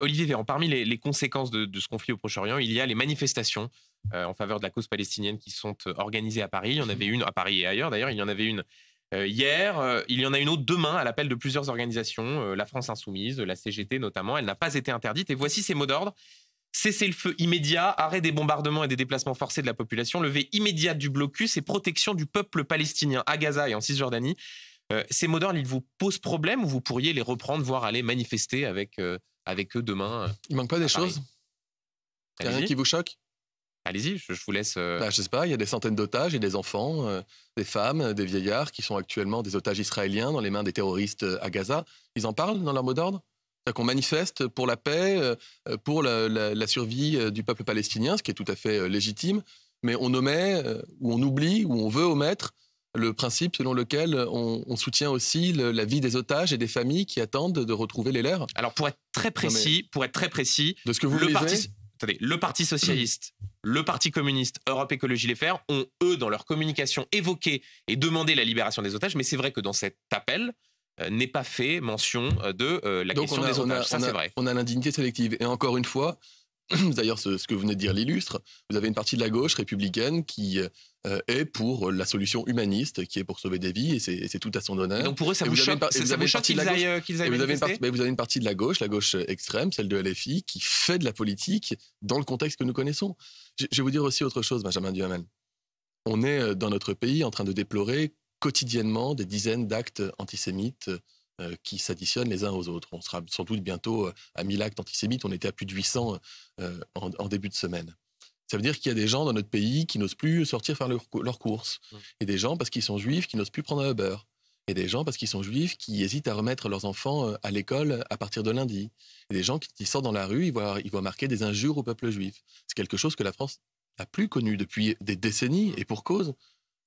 Olivier Véran, parmi les conséquences de ce conflit au Proche-Orient, il y a les manifestations en faveur de la cause palestinienne qui sont organisées à Paris. Il y en avait une à Paris et ailleurs d'ailleurs. Il y en avait une hier. Il y en a une autre demain à l'appel de plusieurs organisations, la France Insoumise, la CGT notamment. Elle n'a pas été interdite. Et voici ces mots d'ordre. Cessez-le-feu immédiat, arrêt des bombardements et des déplacements forcés de la population, levée immédiate du blocus et protection du peuple palestinien à Gaza et en Cisjordanie. Ces mots d'ordre, ils vous posent problème ou vous pourriez les reprendre, voire aller manifester avec eux demain? Il manque pas des choses? Il n'y a rien qui vous choque? Allez-y, je vous laisse. Je sais pas, il y a des centaines d'otages et des enfants, des femmes, des vieillards qui sont actuellement des otages israéliens dans les mains des terroristes à Gaza. Ils en parlent dans leur mot d'ordre? C'est-à-dire qu'on manifeste pour la paix, pour la survie du peuple palestinien, ce qui est tout à fait légitime, mais on omet, ou on oublie, ou on veut omettre le principe selon lequel on soutient aussi la vie des otages et des familles qui attendent de retrouver les leurs. Alors pour être très précis, de ce que vous le Parti socialiste, le Parti communiste, Europe Écologie Les Verts ont, eux, dans leur communication, évoqué et demandé la libération des otages, mais c'est vrai que dans cet appel n'est pas fait mention de la question des otages. Ça, c'est vrai. On a l'indignité sélective. Et encore une fois, d'ailleurs, ce que vous venez de dire l'illustre, vous avez une partie de la gauche républicaine qui est pour la solution humaniste, qui est pour sauver des vies, et c'est tout à son honneur. Et donc pour eux, ça vous choque qu'ils aillent manifester? Vous avez une partie de la gauche extrême, celle de LFI, qui fait de la politique dans le contexte que nous connaissons. Je vais vous dire aussi autre chose, Benjamin Duhamel. On est dans notre pays en train de déplorer quotidiennement des dizaines d'actes antisémites qui s'additionnent les uns aux autres. On sera sans doute bientôt à 1000 actes antisémites. On était à plus de 800 en début de semaine. Ça veut dire qu'il y a des gens dans notre pays qui n'osent plus sortir faire leurs courses. Et des gens, parce qu'ils sont juifs, qui n'osent plus prendre un Uber. Et des gens, parce qu'ils sont juifs, qui hésitent à remettre leurs enfants à l'école à partir de lundi. Et des gens qui sortent dans la rue, ils voient marquer des injures au peuple juif. C'est quelque chose que la France n'a plus connu depuis des décennies, et pour cause.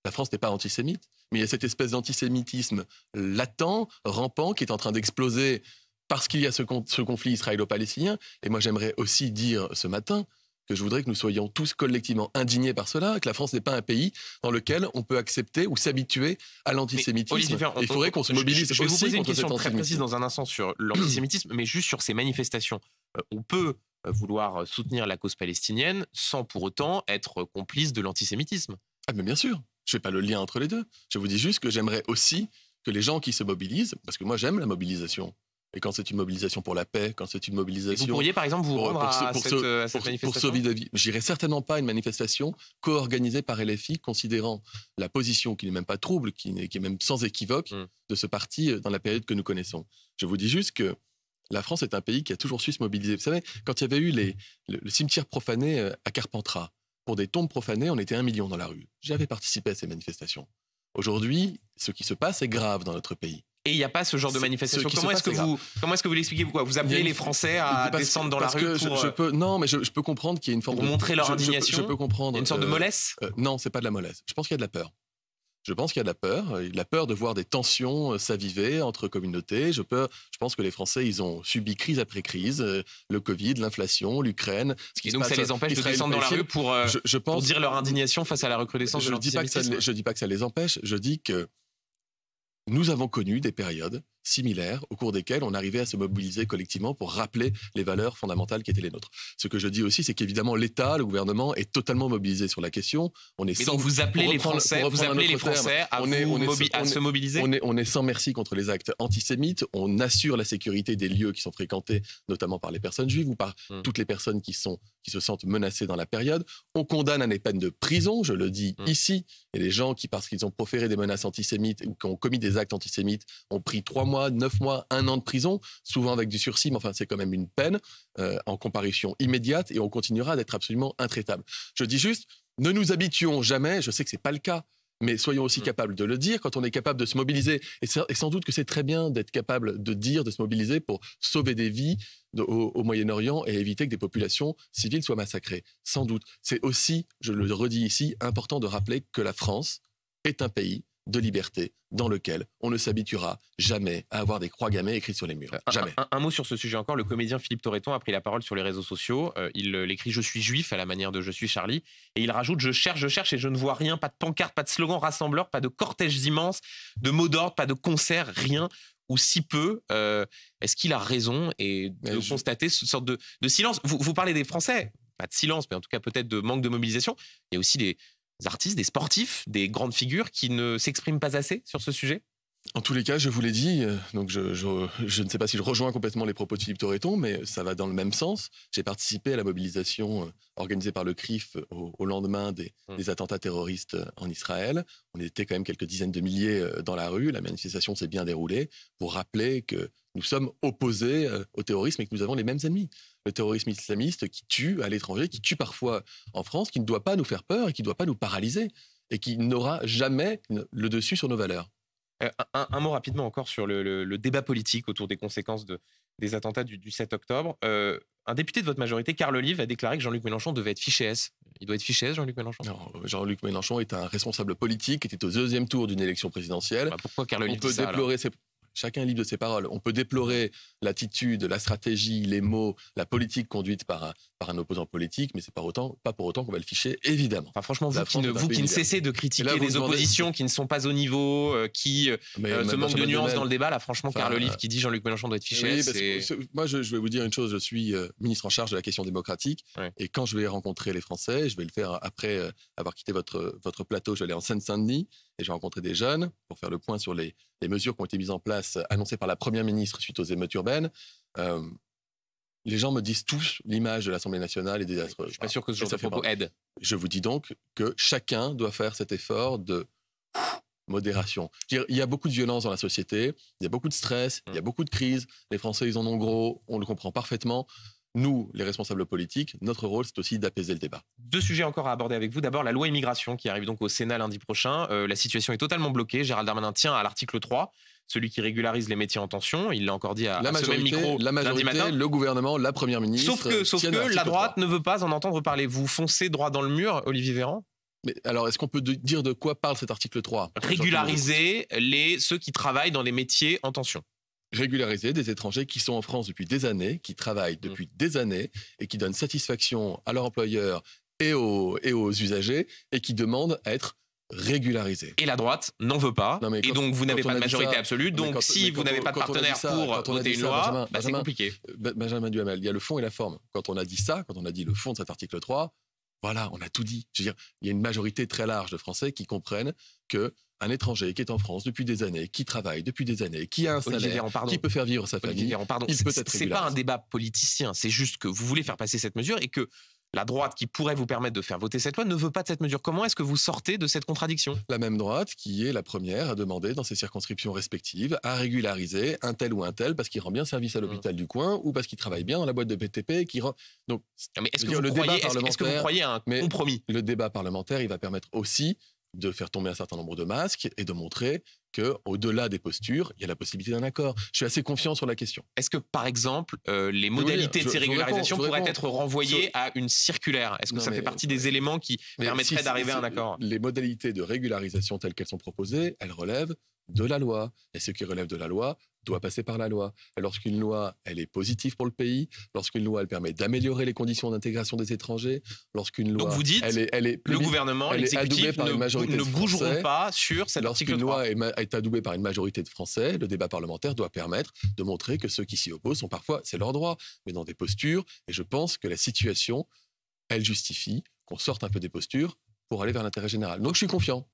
La France n'est pas antisémite, mais il y a cette espèce d'antisémitisme latent, rampant, qui est en train d'exploser parce qu'il y a ce conflit israélo-palestinien. Et moi, j'aimerais aussi dire ce matin que je voudrais que nous soyons tous collectivement indignés par cela, que la France n'est pas un pays dans lequel on peut accepter ou s'habituer à l'antisémitisme. Il faudrait qu'on se mobilise je vais aussi vous poser une contre cet question très précise antisémitisme. dans un instant sur l'antisémitisme, mais juste sur ces manifestations. On peut vouloir soutenir la cause palestinienne sans pour autant être complice de l'antisémitisme. Ah, mais bien sûr. Je ne fais pas le lien entre les deux. Je vous dis juste que j'aimerais aussi que les gens qui se mobilisent, parce que moi j'aime la mobilisation, et quand c'est une mobilisation pour la paix, quand c'est une mobilisation... Et vous pourriez par exemple vous rendre à cette manifestation pour sauver des vies. Je n'irai certainement pas à une manifestation co-organisée par LFI, considérant la position qui n'est même pas trouble, qui est même sans équivoque, de ce parti dans la période que nous connaissons. Je vous dis juste que la France est un pays qui a toujours su se mobiliser. Vous savez, quand il y avait eu le cimetière profané à Carpentras, pour des tombes profanées, on était 1 million dans la rue. J'avais participé à ces manifestations. Aujourd'hui, ce qui se passe est grave dans notre pays. Et il n'y a pas ce genre de manifestation. Comment est-ce que vous l'expliquez? Vous appelez les Français à descendre dans la rue pour... Non, mais je peux comprendre qu'il y a une forme pour montrer leur indignation. Je peux comprendre. Une sorte de mollesse? Non, c'est pas de la mollesse. Je pense qu'il y a de la peur. Je pense qu'il y a de la peur de voir des tensions s'aviver entre communautés. Je pense que les Français, ils ont subi crise après crise, le Covid, l'inflation, l'Ukraine. Et donc ça les empêche de descendre dans la rue pour dire leur indignation face à la recrudescence de l'antisémitisme? Je ne dis pas que ça les empêche, je dis que nous avons connu des périodes similaires au cours desquelles on arrivait à se mobiliser collectivement pour rappeler les valeurs fondamentales qui étaient les nôtres. Ce que je dis aussi, c'est qu'évidemment l'État, le gouvernement est totalement mobilisé sur la question. Et donc vous appelez les Français, à se mobiliser? On est sans merci contre les actes antisémites, on assure la sécurité des lieux qui sont fréquentés, notamment par les personnes juives ou par toutes les personnes qui se sentent menacées dans la période. On condamne à des peines de prison, je le dis ici, et les gens qui, parce qu'ils ont proféré des menaces antisémites ou qui ont commis des actes antisémites, ont pris 3 mois, 9 mois, 1 an de prison, souvent avec du sursis, mais enfin c'est quand même une peine en comparution immédiate, et on continuera d'être absolument intraitable. Je dis juste, ne nous habituons jamais, je sais que c'est pas le cas, mais soyons aussi capables de le dire quand on est capable de se mobiliser. Et sans doute que c'est très bien d'être capable de dire, de se mobiliser pour sauver des vies au Moyen-Orient et éviter que des populations civiles soient massacrées. Sans doute. C'est aussi, je le redis ici, important de rappeler que la France est un pays de liberté dans lequel on ne s'habituera jamais à avoir des croix gammées écrites sur les murs. Jamais. Un mot sur ce sujet encore. Le comédien Philippe Torreton a pris la parole sur les réseaux sociaux. Il écrit « Je suis juif » à la manière de « Je suis Charlie ». Et il rajoute « Je cherche et je ne vois rien. Pas de pancarte, pas de slogan rassembleur, pas de cortèges immenses, de mots d'ordre, pas de concerts, rien. ou si peu. Est-ce qu'il a raison et de constater cette sorte de silence? Vous parlez des Français, pas de silence, mais en tout cas peut-être de manque de mobilisation. Il y a aussi des artistes, des sportifs, des grandes figures qui ne s'expriment pas assez sur ce sujet. En tous les cas, je vous l'ai dit, donc je ne sais pas si je rejoins complètement les propos de Philippe Torreton, mais ça va dans le même sens. J'ai participé à la mobilisation organisée par le CRIF au lendemain des attentats terroristes en Israël. On était quand même quelques dizaines de milliers dans la rue. La manifestation s'est bien déroulée pour rappeler que nous sommes opposés au terrorisme et que nous avons les mêmes ennemis. Le terrorisme islamiste qui tue à l'étranger, qui tue parfois en France, qui ne doit pas nous faire peur et qui ne doit pas nous paralyser et qui n'aura jamais le dessus sur nos valeurs. Un mot rapidement encore sur le débat politique autour des conséquences des attentats du 7 octobre. Un député de votre majorité, Carl Olive, a déclaré que Jean-Luc Mélenchon devait être fiché S. Il doit être fiché S, Jean-Luc Mélenchon? Non, Jean-Luc Mélenchon est un responsable politique, était au deuxième tour d'une élection présidentielle. Pourquoi Carl Olive On peut déplorer Chacun est libre de ses paroles. On peut déplorer l'attitude, la stratégie, les mots, la politique conduite par un opposant politique, mais c'est pas pour autant qu'on va le ficher, évidemment. Enfin, franchement, vous qui ne cessez de critiquer les oppositions qui ne sont pas au niveau, qui se manquent de nuances dans le débat, là, franchement, Carl Olive qui dit Jean-Luc Mélenchon doit être fiché. Moi, je vais vous dire une chose, je suis ministre en charge de la question démocratique, et quand je vais rencontrer les Français, je vais le faire après avoir quitté votre plateau, je vais aller en Seine-Saint-Denis, et je vais rencontrer des jeunes pour faire le point sur les mesures qui ont été mises en place, annoncées par la Première ministre suite aux émeutes urbaines. Les gens me disent tous l'image de l'Assemblée nationale est désastreuse. Je ne suis pas sûr que ce genre de propos aide. Je vous dis donc que chacun doit faire cet effort de modération. Il y a beaucoup de violence dans la société, il y a beaucoup de stress, il y a beaucoup de crises. Les Français, ils en ont gros, on le comprend parfaitement. Nous, les responsables politiques, notre rôle, c'est aussi d'apaiser le débat. 2 sujets encore à aborder avec vous. D'abord, la loi immigration qui arrive donc au Sénat lundi prochain. La situation est totalement bloquée. Gérald Darmanin tient à l'article 3, celui qui régularise les métiers en tension. Il l'a encore dit à ce même micro lundi matin. Le gouvernement, la Première ministre. Sauf que la droite ne veut pas en entendre parler. Vous foncez droit dans le mur, Olivier Véran? Mais alors, est-ce qu'on peut dire de quoi parle cet article 3? Régulariser ceux qui travaillent dans les métiers en tension. Régulariser des étrangers qui sont en France depuis des années, qui travaillent depuis des années et qui donnent satisfaction à leur employeur et aux usagers et qui demandent à être régularisés. Et la droite n'en veut pas. Et donc, vous n'avez pas de majorité absolue. Donc, si vous n'avez pas de partenaire pour voter une loi, c'est compliqué. Benjamin Duhamel, il y a le fond et la forme. Quand on a dit ça, quand on a dit le fond de cet article 3, voilà, on a tout dit. Je veux dire, il y a une majorité très large de Français qui comprennent qu'un étranger qui est en France depuis des années, qui travaille depuis des années, qui a un salaire, qui peut faire vivre sa famille, il peut être régularisé. C'est pas un débat politicien, c'est juste que vous voulez faire passer cette mesure et que la droite qui pourrait vous permettre de faire voter cette loi ne veut pas de cette mesure. Comment est-ce que vous sortez de cette contradiction? La même droite qui est la première à demander dans ses circonscriptions respectives à régulariser un tel ou un tel parce qu'il rend bien service à l'hôpital du coin ou parce qu'il travaille bien dans la boîte de BTP. Donc, mais est-ce que vous croyez à un compromis? Le débat parlementaire, il va permettre aussi de faire tomber un certain nombre de masques et de montrer qu'au-delà des postures, il y a la possibilité d'un accord. Je suis assez confiant sur la question. Est-ce que, par exemple, les modalités de ces régularisations pourraient être renvoyées à une circulaire? Est-ce que ça fait partie des éléments qui permettraient d'arriver à un accord? Les modalités de régularisation telles qu'elles sont proposées, elles relèvent de la loi. Et ce qui relève de la loi doit passer par la loi. Et lorsqu'une loi, elle est positive pour le pays, lorsqu'une loi, elle permet d'améliorer les conditions d'intégration des étrangers, lorsqu'une loi, donc vous dites, le gouvernement, l'exécutif ne bougeront pas sur cet article 3. Lorsqu'une loi est adoubée par une majorité de Français, le débat parlementaire doit permettre de montrer que ceux qui s'y opposent sont parfois, c'est leur droit, mais dans des postures. Et je pense que la situation, elle justifie qu'on sorte un peu des postures pour aller vers l'intérêt général. Donc je suis confiant.